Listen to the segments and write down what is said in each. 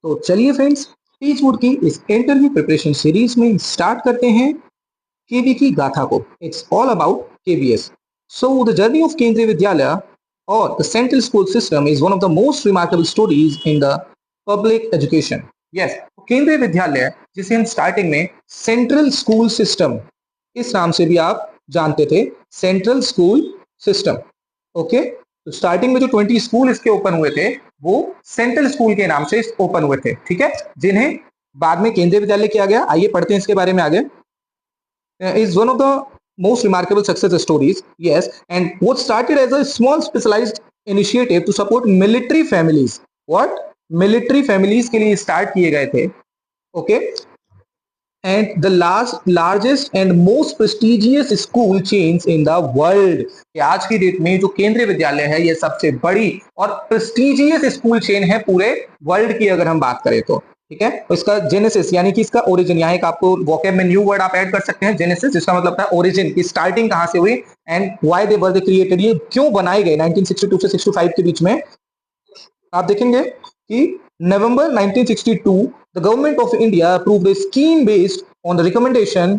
तो चलिए फ्रेंड्स, टीचवुड की इस इंटरव्यू प्रिपरेशन सीरीज में स्टार्ट करते हैं केवी की गाथा को। It's all about KVS. So the journey of केंद्रीय विद्यालय और the central school system is one of the most remarkable stories in the public education. Yes, केंद्रीय विद्यालय जिसे हम स्टार्टिंग में सेंट्रल स्कूल सिस्टम इस नाम से भी आप जानते थे, सेंट्रल स्कूल सिस्टम। ओके, तो स्टार्टिंग में जो 20 स्कूल इसके ओपन हुए थे वो सेंट्रल स्कूल के नाम से ओपन हुए थे, ठीक है, जिन्हें बाद में केंद्रीय विद्यालय किया गया। आइए पढ़ते हैं इसके बारे में आगे। Is one of the most remarkable success stories, yes, and what started as a small specialized initiative to support military families, what military families के लिए start किए गए थे, okay, and the largest and most prestigious school chains in the world। आज की date में जो केंद्रीय विद्यालय है ये सबसे बड़ी और प्रेस्टिजियस स्कूल चेन है पूरे वर्ल्ड की, अगर हम बात करें तो, ठीक है। तो इसका जेनेसिस यानी कि इसका ओरिजिन, यहाँ एक आपको वोकैब में न्यू वर्ड आप ऐड कर सकते हैं, जेनेसिस, जिसका मतलब था ओरिजिन की स्टार्टिंग कहां से हुई, and why they were they created, ये क्यों बनाए गए 1962 से 65 के बीच में। आप देखेंगे कि November 1962 the government of India approved a scheme based on the recommendation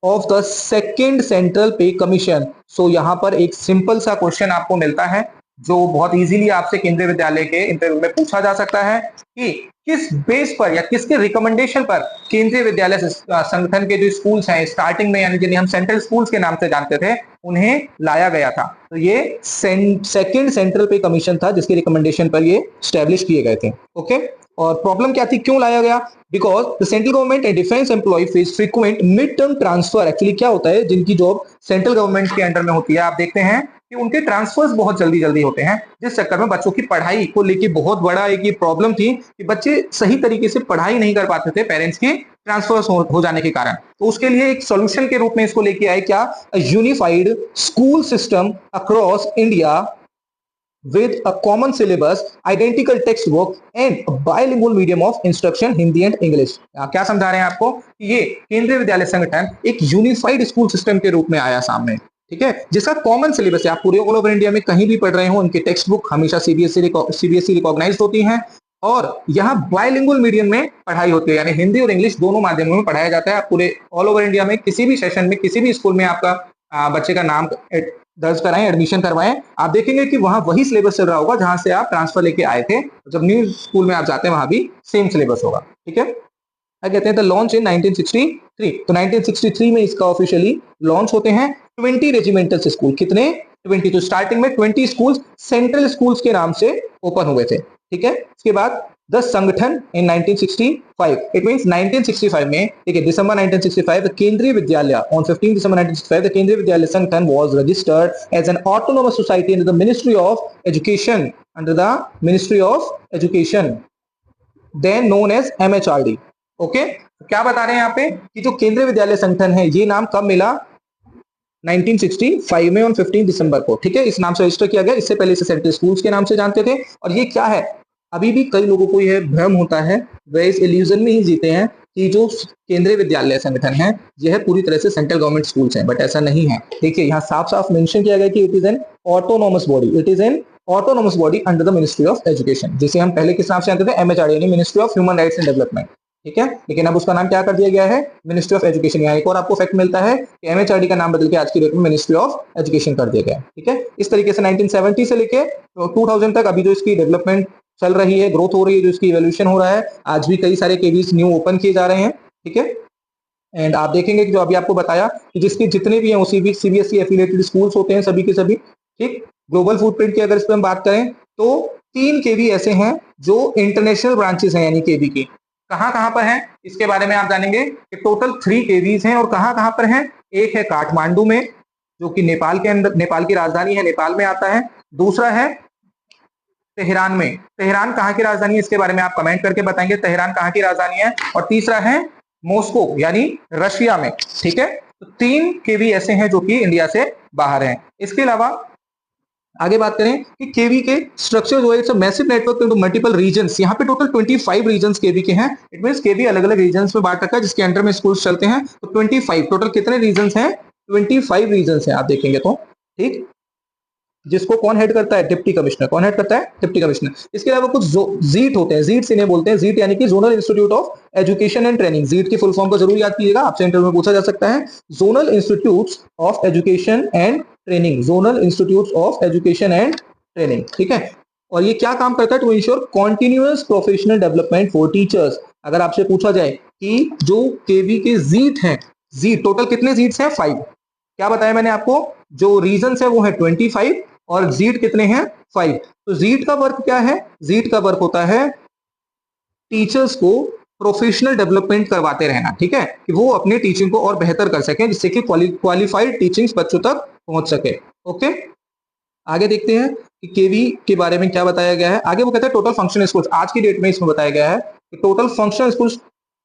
of the second central pay commission। सो यहां पर एक सिंपल सा क्वेश्चन आपको मिलता है जो बहुत इजीली आपसे केंद्रीय विद्यालय के इंटरव्यू में पूछा जा सकता है कि किस बेस पर या किसके रिकमेंडेशन पर केंद्रीय विद्यालय संगठन के जो स्कूल्स हैं स्टार्टिंग में, यानी जिन्हें हम सेंट्रल स्कूल्स के नाम से जानते थे, उन्हें लाया गया था। तो ये सेकंड सेंट्रल पे कमीशन था जिसके रिकमेंडेशन पर ये स्टैब्लिश किए गए थे। ओके, और प्रॉब्लम क्या थी, क्यों लाया गया? Because the central government and defence employ face frequent mid term transfer. Actually क्या होता है, जिनकी जॉब सेंट्रल गवर्नमेंट के अंडर में होती है, आप देखते हैं कि उनके ट्रांसफर्स बहुत जल्दी जल्दी होते हैं, जिस चक्कर में बच्चों की पढ़ाई को लेके बहुत बड़ा एक ये प्रॉब्लम थी कि बच्चे सही तरीके से पढ़ाई नहीं कर पाते थे पेरेंट्स के ट्रांसफर्स हो जाने के कारण। तो उसके लिए एक सॉल्यूशन के रूप में इसको लेके आए क्या, unified school system across India with a common syllabus, identical textbook and a bilingual medium of instruction, Hindi and English. क्या समझा रहे हैं आपको कि ये केंद्रीय विद्यालय संगठन एक यूनिफाइड स्कूल सिस्टम के रूप में आया सामने, ठीक है, जिसका कॉमन सिलेबस है। आप पूरे ऑल ओवर इंडिया में कहीं भी पढ़ रहे हो, उनके टेक्स्ट बुक हमेशा सीबीएसई रिकॉग्नाइज्ड होती हैं, और यहाँ बाइलिंगुअल मीडियम में पढ़ाई होती है, यानी हिंदी और इंग्लिश दोनों माध्यमों में पढ़ाया जाता है। आप पूरे ऑल ओवर इंडिया में किसी भी सेशन में किसी भी स्कूल में आपका बच्चे का नाम दर्ज कराएं, एडमिशन करवाएं, आप देखेंगे कि वहां वही सिलेबस चल रहा होगा जहां से आप ट्रांसफर लेके आए थे। जब न्यू स्कूल में आप जाते हैं वहां भी सेम सिलेबस होगा, ठीक है। क्या कहते हैं, द लॉन्च इन 1963। तो 1963 में इसका ऑफिशियली लॉन्च होते हैं 20 रेजिमेंटल स्कूल। कितने? 20। तो स्टार्टिंग में 20 स्कूल सेंट्रल स्कूल्स के नाम से ओपन हुए थे, ठीक है। इसके बाद द संगठन इन 1965, इट मींस 1965 में, ठीक है, दिसंबर 1965 द केंद्रीय विद्यालय, on 15 December 1965 the Kendriya Vidyalaya Sangathan was registered as an autonomous society under the ministry of education, under the ministry of education, then known as MHRD। Okay, क्या बता रहे हैं यहाँ पे कि जो केंद्रीय विद्यालय संगठन है ये नाम कब मिला? 1965 में, ऑन 15 दिसंबर को, ठीक है, इस नाम से रजिस्टर किया गया। इससे पहले इसे सेंट्रल स्कूल्स के नाम से जानते थे। और ये क्या है, अभी भी कई लोगों को यह भ्रम होता है, वे इस इल्यूजन में ही जीते हैं कि जो केंद्रीय विद्यालय संगठन है यह पूरी तरह से सेंट्रल गवर्नमेंट स्कूल्स हैं, बट ऐसा नहीं है। देखिए यहाँ साफ साफ मेंशन किया गया कि it is an autonomous body, it is an autonomous body under the ministry of education, जिसे हम पहले किस नाम से जानते थे? MHRD, यानी ministry of human rights and development, ठीक है। लेकिन अब उसका नाम क्या कर दिया गया है? Ministry of education. यहाँ एक और आपको फैक्ट मिलता है कि MHRD का नाम बदल के आज की डेट में मिनिस्ट्री ऑफ एजुकेशन कर दिया गया, ठीक है। इस तरीके से 1970 से लेके 2000 तक अभी जो इसकी डेवलपमेंट चल रही है, ग्रोथ हो रही है, जो इसकी इवोल्यूशन हो रहा है, आज भी कई सारे केवीज न्यू ओपन किए जा रहे हैं, ठीक है। एंड आप देखेंगे कि जो अभी आपको बताया कि जिसके जितने भी हैं उसी भी सीबीएसई एफिलिएटेड स्कूल्स होते हैं, सभी के सभी, ठीक। ग्लोबल फुटप्रिंट की अगर इस पर हम बात करें तो 3 केवी ऐसे हैं जो इंटरनेशनल ब्रांचेस हैं, यानी केवी की। कहां कहां पर हैं इसके बारे में आप जानेंगे कि टोटल 3 केवीज हैं, और कहां कहां पर हैं? एक है काठमांडू में, जो कि नेपाल के अंदर, नेपाल की राजधानी है, नेपाल में आता है। दूसरा है तेहरान में। तेहरान कहाँ की राजधानी है इसके बारे में आप कमेंट करके बताएंगे, तेहरान कहाँ की राजधानी है। और तीसरा है मॉस्को, यानी रशिया में, ठीक है। तो 3 केवी ऐसे हैं जो कि इंडिया से बाहर हैं। इसके अलावा आगे बात करें कि केवी के स्ट्रक्चर जो है, it's a massive network into multiple regions. यहाँ पे टोटल 25 रीजन्स केवी के हैं। इट मींस केवी अलग अलग रीजन्स में बांट रखा है जिसके अंडर में स्कूल्स चलते हैं। तो 25 टोटल कितने रीजन्स हैं? 25 रीजन्स हैं, आप देखेंगे तो, ठीक। जिसको कौन हेड करता है? Deputy commissioner. कौन हेड करता है? Deputy commissioner. इसके अलावा कुछ जीट होते हैं, जीट इन्हें बोलते हैं, जीट यानी कि zonal institute of education and training. ZIET की फुल फॉर्म को जरूर याद कीजिएगा, आपसे इंटरव्यू में पूछा जा सकता है। Zonal institute of education and training, zonal institute of education and training, ठीक है। और ये क्या काम करता है? To ensure continuous professional development for teachers. अगर आपसे पूछा जाए कि जो केवी के जीट हैं, जीट टोटल कितने जीट्स हैं? 5। क्या बताया मैंने आपको? जो रीजन है वो है 25 और जीट कितने हैं? 5। तो जीट का वर्क क्या है? जीट का वर्क होता है टीचर्स को प्रोफेशनल डेवलपमेंट करवाते रहना, ठीक है, कि वो अपने टीचिंग को और बेहतर कर सकें, जिससे कि क्वालिफाइड टीचिंग बच्चों तक पहुंच सके। ओके, आगे देखते हैं कि केवी के बारे में क्या बताया गया है। आगे वो कहता है टोटल फंक्शनल स्कूल्स। आज की डेट में इसमें बताया गया है कि टोटल फंक्शनल स्कूल्स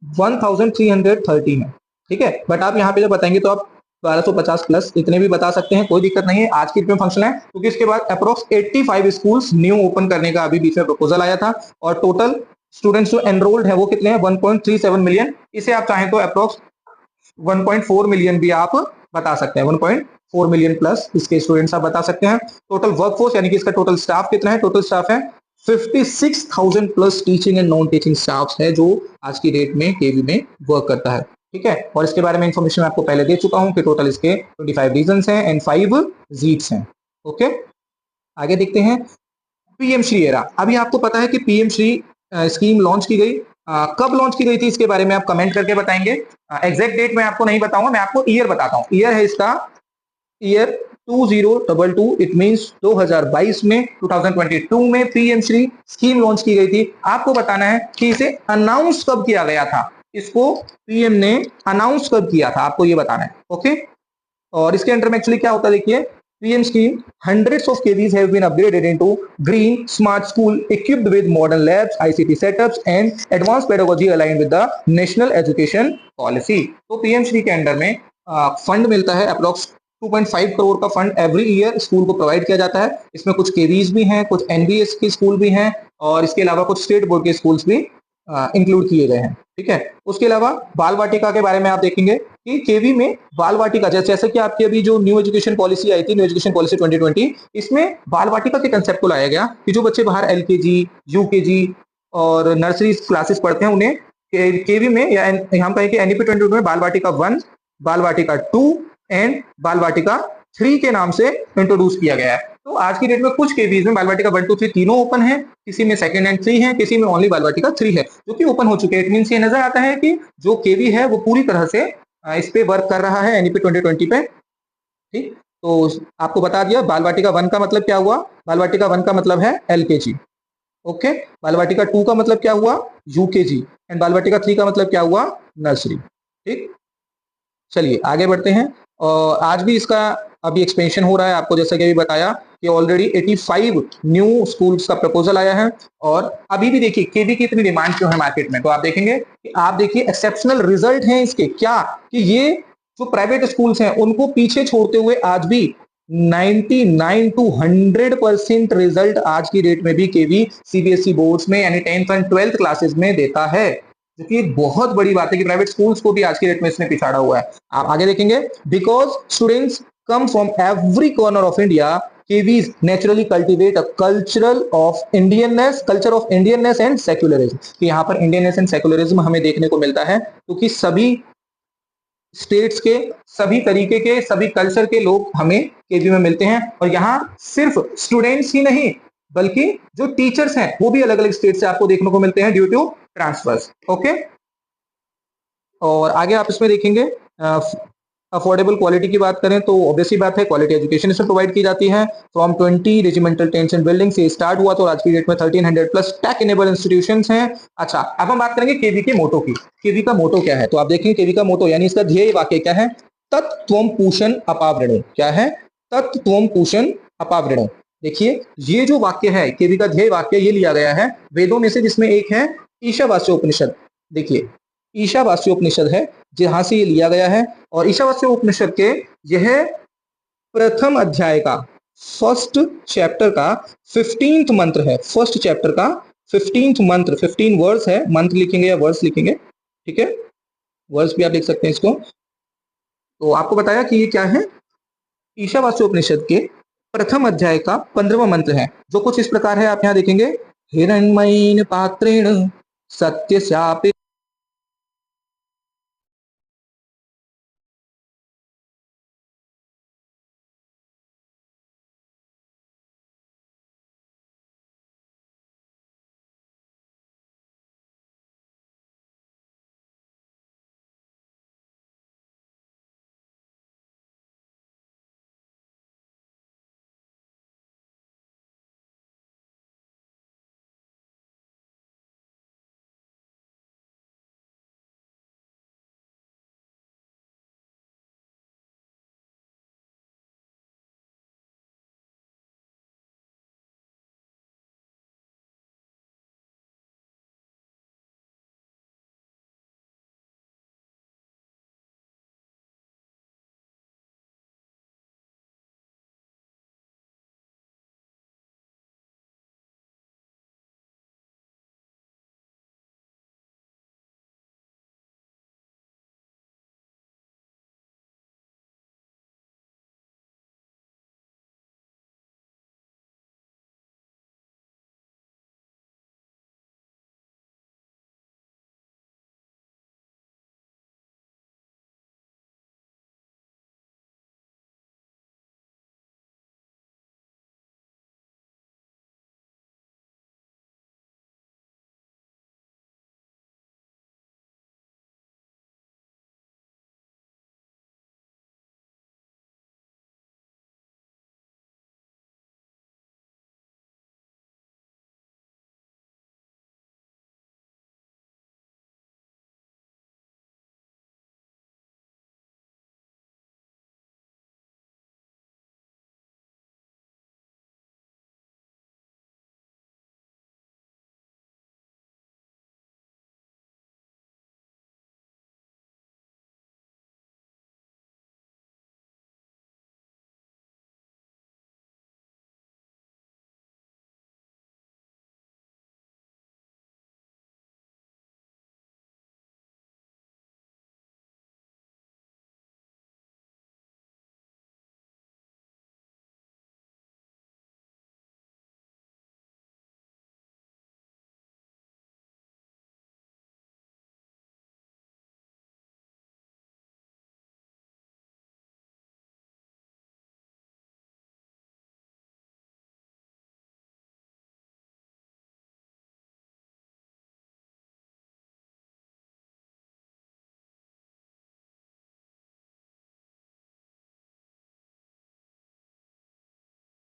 1330 है, ठीक है। बट आप यहाँ पे जब बताएंगे तो आप 1250 प्लस इतने भी बता सकते हैं, कोई दिक्कत नहीं है। आज की डेट में फंक्शन है क्योंकि इसके बाद अप्रोक्स 85 स्कूल्स न्यू ओपन करने का अभी बीच में प्रपोजल आया था, और टोटल स्टूडेंट्स जो एनरोल्ड है वो कितने हैं? 1.37 मिलियन। इसे आप चाहें तो अप्रोक्स 1.4 मिलियन भी आप बता सकते हैं, 1.4 मिलियन प्लस इसके स्टूडेंट्स आप बता सकते हैं। टोटल वर्कफोर्स यानी कि इसका टोटल स्टाफ कितना है? टोटल स्टाफ है 56,000 plus teaching and non teaching staff है जो आज की डेट में केवी में वर्क करता है, ठीक है। और इसके बारे में इंफॉर्मेशन मैं आपको पहले दे चुका हूं कि टोटल इसके 25 रीजन्स हैं एंड 5 जीट्स हैं। ओके, आगे देखते हैं पीएम श्री एरा। अभी आपको पता है कि पीएम श्री स्कीम लॉन्च की गई। कब लॉन्च की गई थी इसके बारे में आप कमेंट करके बताएंगे। एग्जैक्ट डेट मैं आपको नहीं बताऊंगा, मैं आपको ईयर बताता हूं। ईयर है इसका ईयर 2022, इट मींस 2022 में, 2022 में पीएम श्री स्कीम लॉन्च की गई थी। आपको बताना है कि इसे अनाउंस कब किया गया था, इसको पीएम ने अनाउंस कब किया था, आपको ये बताना है। ओके, और इसके अंडर में एक्चुअली क्या होता है देखिए, PM scheme, hundreds of KVs have been upgraded into green smart school equipped with modern labs, ICT setups and advanced pedagogy aligned with the national education policy। तो PM श्री के under में fund मिलता है, approx 2.5 crore का fund every year school को provide किया जाता है। इसमें कुछ केवीज भी हैं, कुछ एनबीएस के स्कूल भी हैं, और इसके अलावा कुछ स्टेट बोर्ड के स्कूल्स भी इंक्लूड किए गए हैं, ठीक है। उसके अलावा बाल वाटिका के बारे में आप देखेंगे कि केवी में बाल वाटिका, जैसे कि आपकी अभी जो न्यू एजुकेशन पॉलिसी आई थी, न्यू एजुकेशन पॉलिसी 2020, इसमें बाल वाटिका के कंसेप्ट को लाया गया कि जो बच्चे बाहर एलकेजी, यूकेजी और नर्सरी क्लासेस पढ़ते हैं उन्हें केवी में, या हम कहें कि एनईपी 2022 में बाल वाटिका 1, बाल वाटिका 2 एंड बाल वाटिका 3 के नाम से इंट्रोड्यूस किया गया है। तो आज की डेट में कुछ केवीज में बाल वाटिका 1, 2, 3 तीनों ओपन है, किसी में 2 एंड 3 है, किसी में ओनली बाल वाटिका 3 है जो कि ओपन हो चुके हैं। इट मींस ये नजर आता है कि जो केवी है वो पूरी तरह से इस पे वर्क कर रहा है एनईपी 2020 पे, ठीक। तो आपको बता दिया बाल वाटिका 1 का मतलब क्या हुआ, बाल वाटिका 1 का मतलब है एलकेजी। ओके, बाल वाटिका 2 का मतलब क्या हुआ? यूकेजी। एंड बाल वाटिका 3 का मतलब क्या हुआ? नर्सरी, ठीक। चलिए आगे बढ़ते हैं। और आज भी इसका अभी एक्सपेंशन हो रहा है, आपको जैसा कि अभी बताया कि ऑलरेडी 85 न्यू स्कूल्स का प्रपोजल आया है। और अभी भी देखिए केवी की इतनी डिमांड क्यों है मार्केट में, तो आप देखेंगे कि आप देखिए एक्सेप्शनल रिजल्ट हैं इसके, क्या कि ये जो प्राइवेट स्कूल्स हैं उनको पीछे छोड़ते हुए आज भी 99 to 100% रिजल्ट आज की डेट में भी केवी सीबीएसई बोर्ड्स में यानी 10th एंड 12th क्लासेस में देता है, जो कि एक बहुत बड़ी बात है कि प्राइवेट स्कूल्स को भी आज की डेट में इसने पिछाड़ा हुआ है। आप आगे देखेंगे, because students come from every corner of India, KVs naturally cultivate a culture of Indianness and secularism। कि यहाँ पर इंडियननेस एंड सेक्युलरिज्म हमें देखने को मिलता है, क्योंकि सभी स्टेट्स के, सभी तरीके के, सभी कल्चर के लोग हमें केवी में मिलते हैं। और यहाँ सिर्फ स्टूडेंट्स ही नहीं बल्कि जो टीचर्स हैं वो भी अलग अलग स्टेट से आपको देखने को मिलते हैं ड्यू टू ट्रांसफर्स। ओके, और आगे आप इसमें देखेंगे अफोर्डेबल क्वालिटी की बात करें तो ऑब्वियसली बात है क्वालिटी एजुकेशन इसमें प्रोवाइड की जाती है। From 20 regimental tents and building से स्टार्ट हुआ तो आज की डेट में 1300 प्लस टेक इनेबल इंस्टीट्यूशंस हैं। अच्छा, अब हम बात करेंगे केवी के मोटो की। केवी का मोटो क्या है, तो आप देखेंगे केवी का मोटो यानी इसका ध्येय वाक्य क्या है? तत्त्वम पूषण अपावृणो। क्या है? तत्त्वम पूषण अपावृणो। देखिए ये जो वाक्य है केवी का ध्येय वाक्य, ये लिया गया है वेदों में से, जिसमें एक है ईशावास्योपनिषद। देखिए ईशावास्योपनिषद है जहां से ये लिया गया है, और ईशावास्योपनिषद के यह प्रथम अध्याय का फर्स्ट चैप्टर का 15th मंत्र है। फर्स्ट चैप्टर का 15th मंत्र, 15 वर्स है, मंत्र लिखेंगे या वर्स लिखेंगे, ठीक है, वर्स भी आप लिख सकते हैं इसको। तो आपको बताया कि ये क्या है, ईशावास्योपनिषद के प्रथम अध्याय का 15वां मंत्र है, जो कुछ इस प्रकार है। आप यहाँ देखेंगे, हिरण्मयीन पात्रेण सत्यस्यापि